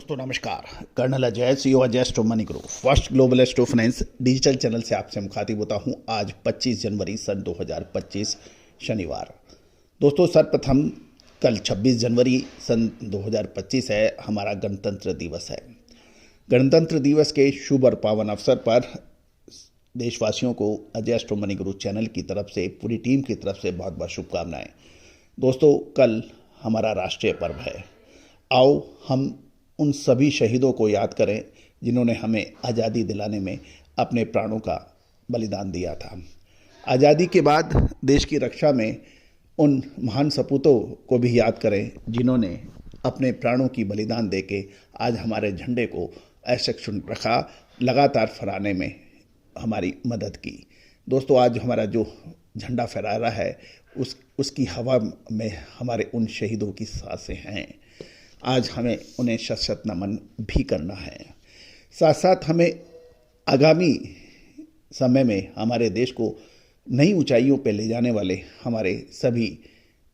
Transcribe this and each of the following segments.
दोस्तों नमस्कार। Colonel Ajay, CEO Ajay स्टो money group, first global स्टो finance digital channel से आपसे मुखातिब होता हूं। आज 25 जनवरी सन 2025 शनिवार। दोस्तों सर्वप्रथम कल 26 जनवरी सन 2025 है, हमारा गणतंत्र दिवस है। गणतंत्र दिवस के शुभ और पावन अवसर पर देशवासियों को अजय स्टो मनी ग्रुप चैनल की तरफ से, पूरी टीम की तरफ से बहुत बहुत शुभकामनाएं। दोस्तों कल हमारा राष्ट्रीय पर्व है। आओ हम उन सभी शहीदों को याद करें जिन्होंने हमें आज़ादी दिलाने में अपने प्राणों का बलिदान दिया था। आज़ादी के बाद देश की रक्षा में उन महान सपूतों को भी याद करें जिन्होंने अपने प्राणों की बलिदान देके आज हमारे झंडे को ऐसे क्षुण रखा, लगातार फहराने में हमारी मदद की। दोस्तों आज हमारा जो झंडा फहरा रहा है उसकी हवा में हमारे उन शहीदों की सांसें हैं। आज हमें उन्हें शत शत नमन भी करना है। साथ साथ हमें आगामी समय में हमारे देश को नई ऊंचाइयों पर ले जाने वाले हमारे सभी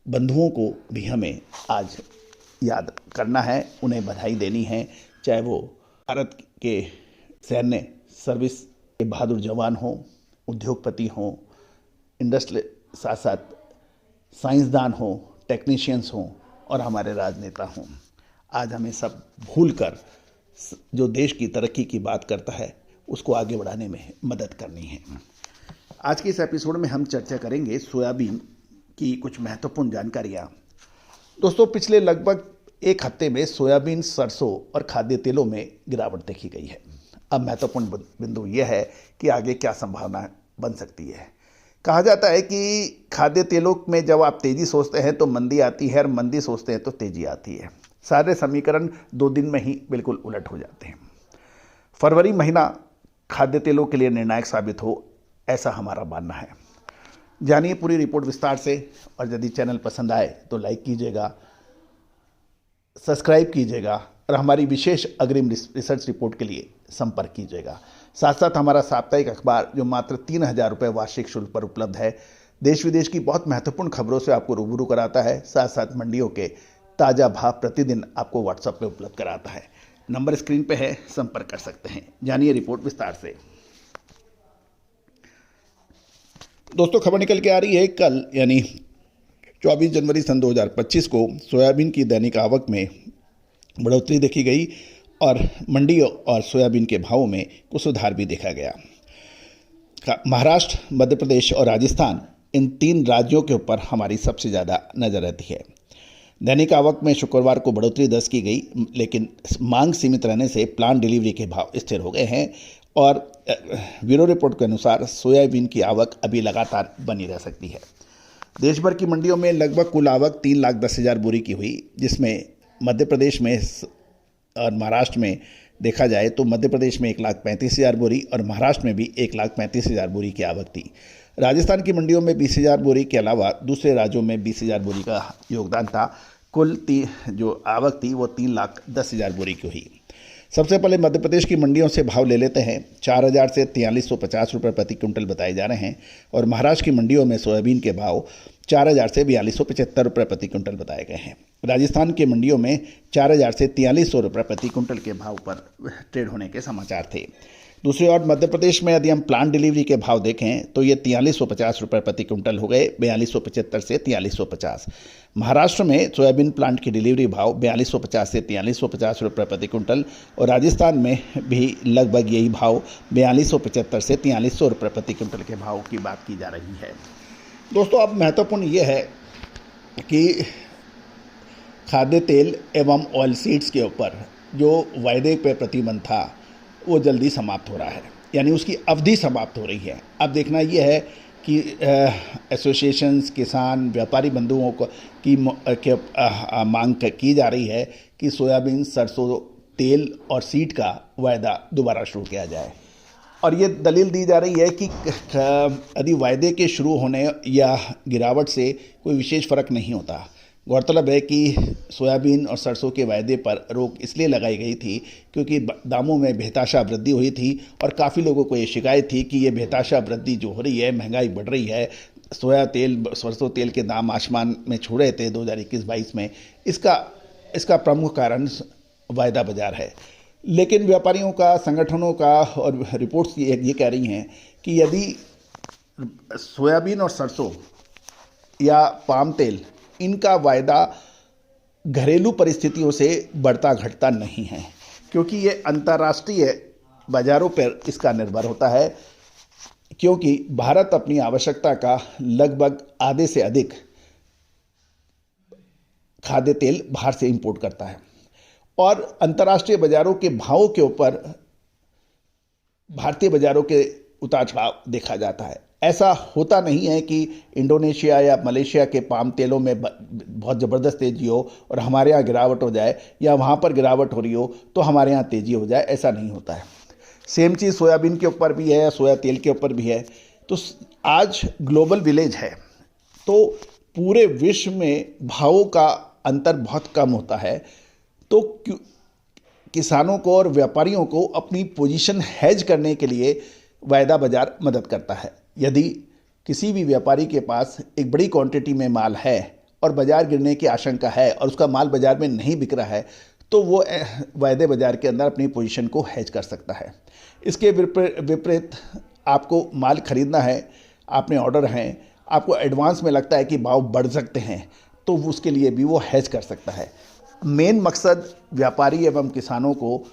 बंधुओं को भी हमें आज याद करना है, उन्हें बधाई देनी है। चाहे वो भारत के सैन्य सर्विस के बहादुर जवान हों, उद्योगपति हों, इंडस्ट्री, साथ साथ साइंसदान हों, टेक्नीशियंस हों और हमारे राजनेता हों। आज हमें सब भूलकर जो देश की तरक्की की बात करता है उसको आगे बढ़ाने में मदद करनी है। आज के इस एपिसोड में हम चर्चा करेंगे सोयाबीन की कुछ महत्वपूर्ण जानकारियाँ। दोस्तों पिछले लगभग एक हफ्ते में सोयाबीन, सरसों और खाद्य तेलों में गिरावट देखी गई है। अब महत्वपूर्ण बिंदु यह है कि आगे क्या संभावना बन सकती है। कहा जाता है कि खाद्य तेलों में जब आप तेजी सोचते हैं तो मंदी आती है और मंदी सोचते हैं तो तेजी आती है। सारे समीकरण 2 दिन में ही बिल्कुल उलट हो जाते हैं। फरवरी महीना खाद्य तेलों के लिए निर्णायक साबित हो, ऐसा हमारा मानना है। जानिए पूरी रिपोर्ट विस्तार से, और यदि चैनल पसंद आए तो लाइक कीजिएगा, सब्सक्राइब कीजिएगा और हमारी विशेष अग्रिम रिसर्च रिपोर्ट के लिए संपर्क कीजिएगा। साथ साथ हमारा साप्ताहिक अखबार जो मात्र 3,000 रुपये वार्षिक शुल्क पर उपलब्ध है, देश विदेश की बहुत महत्वपूर्ण खबरों से आपको रूबरू कराता है। साथ साथ मंडियों के ताज़ा भाव प्रतिदिन आपको व्हाट्सएप पे उपलब्ध कराता है। नंबर स्क्रीन पे है, संपर्क कर सकते हैं। जानिए रिपोर्ट विस्तार से। दोस्तों खबर निकल के आ रही है, कल यानी 24 जनवरी सन 2025 को सोयाबीन की दैनिक आवक में बढ़ोतरी देखी गई और मंडी और सोयाबीन के भावों में कुछ सुधार भी देखा गया। महाराष्ट्र, मध्य प्रदेश और राजस्थान, इन 3 राज्यों के ऊपर हमारी सबसे ज़्यादा नज़र रहती है। दैनिक आवक में शुक्रवार को बढ़ोतरी दर्ज की गई, लेकिन मांग सीमित रहने से प्लान डिलीवरी के भाव स्थिर हो गए हैं और ब्यूरो रिपोर्ट के अनुसार सोयाबीन की आवक अभी लगातार बनी रह सकती है। देश भर की मंडियों में लगभग कुल आवक 3,10,000 बोरी की हुई, जिसमें मध्य प्रदेश में और महाराष्ट्र में देखा जाए तो मध्य प्रदेश में 1,35,000 बोरी और महाराष्ट्र में भी 1,35,000 बोरी की आवक थी। राजस्थान की मंडियों में 20,000 बोरी के अलावा दूसरे राज्यों में 20,000 बोरी का योगदान था। कुल जो आवक थी वो 3,10,000 बोरी की हुई। सबसे पहले मध्य प्रदेश की मंडियों से भाव ले लेते हैं। 4,000 से 4,350 रुपये प्रति क्विंटल बताए जा रहे हैं और महाराष्ट्र की मंडियों में सोयाबीन के भाव 4,000 से 4,275 रुपये प्रति क्विंटल बताए गए हैं। राजस्थान की मंडियों में 4,000 से 4,400 रुपये प्रति क्विंटल के भाव पर ट्रेड होने के समाचार थे। दूसरी ओर मध्य प्रदेश में यदि हम प्लांट डिलीवरी के भाव देखें तो ये 4,350 रुपये प्रति क्विंटल हो गए, 4,275 से 4,350। महाराष्ट्र में सोयाबीन प्लांट की डिलीवरी भाव 4,250 से 4,350 रुपये प्रति क्विंटल और राजस्थान में भी लगभग यही भाव 4,275 से 4,400 रुपये प्रति क्विंटल के भाव की बात की जा रही है। दोस्तों अब महत्वपूर्ण ये है कि खाद्य तेल एवं ऑयल सीड्स के ऊपर जो वायदे पे प्रतिबंध था वो जल्दी समाप्त हो रहा है, यानी उसकी अवधि समाप्त हो रही है। अब देखना ये है कि एसोसिएशंस, किसान, व्यापारी बंधुओं को की मांग की जा रही है कि सोयाबीन, सरसों तेल और सीड का वायदा दोबारा शुरू किया जाए। और ये दलील दी जा रही है कि यदि वायदे के शुरू होने या गिरावट से कोई विशेष फ़र्क नहीं होता। गौरतलब है कि सोयाबीन और सरसों के वायदे पर रोक इसलिए लगाई गई थी क्योंकि दामों में बेतहाशा वृद्धि हुई थी और काफ़ी लोगों को ये शिकायत थी कि ये बेतहाशा वृद्धि जो हो रही है, महंगाई बढ़ रही है, सोया तेल, सरसों तेल के दाम आसमान में छू रहे थे 2021-22 में। इसका प्रमुख कारण वायदा बाजार है। लेकिन व्यापारियों का, संगठनों का और रिपोर्ट्स ये कह रही हैं कि यदि सोयाबीन और सरसों या पाम तेल, इनका वायदा घरेलू परिस्थितियों से बढ़ता घटता नहीं है, क्योंकि ये अंतर्राष्ट्रीय बाजारों पर इसका निर्भर होता है, क्योंकि भारत अपनी आवश्यकता का लगभग आधे से अधिक खाद्य तेल बाहर से इंपोर्ट करता है और अंतर्राष्ट्रीय बाजारों के भावों के ऊपर भारतीय बाजारों के उतार चढ़ाव देखा जाता है। ऐसा होता नहीं है कि इंडोनेशिया या मलेशिया के पाम तेलों में बहुत ज़बरदस्त तेज़ी हो और हमारे यहाँ गिरावट हो जाए, या वहाँ पर गिरावट हो रही हो तो हमारे यहाँ तेज़ी हो जाए, ऐसा नहीं होता है। सेम चीज़ सोयाबीन के ऊपर भी है या सोया तेल के ऊपर भी है। तो आज ग्लोबल विलेज है, तो पूरे विश्व में भावों का अंतर बहुत कम होता है, तो किसानों को और व्यापारियों को अपनी पोजीशन हेज करने के लिए वायदा बाजार मदद करता है। यदि किसी भी व्यापारी के पास एक बड़ी क्वांटिटी में माल है और बाजार गिरने की आशंका है और उसका माल बाजार में नहीं बिक रहा है, तो वो वायदे बाजार के अंदर अपनी पोजीशन को हेज कर सकता है। इसके विपरीत आपको माल खरीदना है, आपने ऑर्डर हैं, आपको एडवांस में लगता है कि भाव बढ़ सकते हैं, तो उसके लिए भी वो हेज कर सकता है। मेन मकसद व्यापारी एवं किसानों को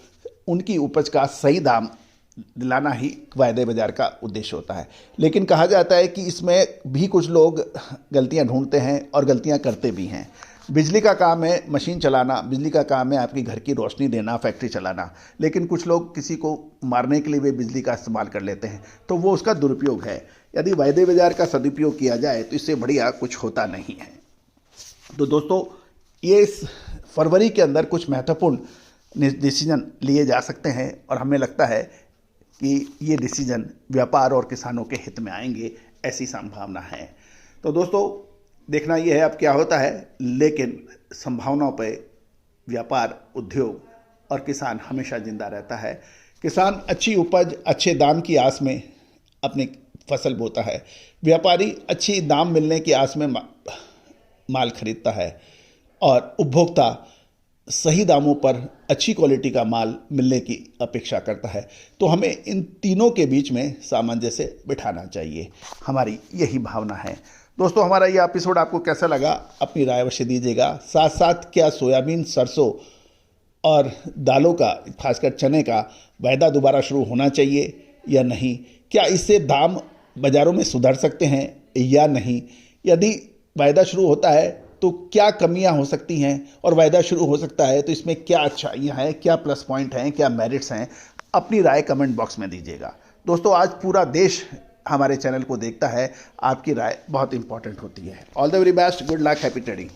उनकी उपज का सही दाम दिलाना ही वायदे बाजार का उद्देश्य होता है। लेकिन कहा जाता है कि इसमें भी कुछ लोग गलतियां ढूंढते हैं और गलतियां करते भी हैं। बिजली का काम है मशीन चलाना, बिजली का काम है आपकी घर की रोशनी देना, फैक्ट्री चलाना, लेकिन कुछ लोग किसी को मारने के लिए भी बिजली का इस्तेमाल कर लेते हैं, तो वो उसका दुरुपयोग है। यदि वायदे बाजार का सदुपयोग किया जाए तो इससे बढ़िया कुछ होता नहीं है। तो दोस्तों, ये इस फरवरी के अंदर कुछ महत्वपूर्ण डिसीजन लिए जा सकते हैं और हमें लगता है कि ये डिसीजन व्यापार और किसानों के हित में आएंगे, ऐसी संभावना है। तो दोस्तों, देखना ये है अब क्या होता है, लेकिन संभावनाओं पे व्यापार, उद्योग और किसान हमेशा जिंदा रहता है। किसान अच्छी उपज, अच्छे दाम की आस में अपनी फसल बोता है, व्यापारी अच्छी दाम मिलने की आस में माल खरीदता है और उपभोक्ता सही दामों पर अच्छी क्वालिटी का माल मिलने की अपेक्षा करता है। तो हमें इन तीनों के बीच में सामंजस्य बिठाना चाहिए, हमारी यही भावना है। दोस्तों, हमारा ये एपिसोड आपको कैसा लगा, अपनी राय अवश्य दीजिएगा। साथ साथ क्या सोयाबीन, सरसों और दालों का, खासकर चने का वायदा दोबारा शुरू होना चाहिए या नहीं? क्या इससे दाम बाज़ारों में सुधर सकते हैं या नहीं? यदि वायदा शुरू होता है तो क्या कमियां हो सकती हैं, और वायदा शुरू हो सकता है तो इसमें क्या अच्छाइयाँ हैं, क्या प्लस पॉइंट हैं, क्या मेरिट्स हैं? अपनी राय कमेंट बॉक्स में दीजिएगा। दोस्तों, आज पूरा देश हमारे चैनल को देखता है, आपकी राय बहुत इंपॉर्टेंट होती है। All the very best, good luck, happy trading.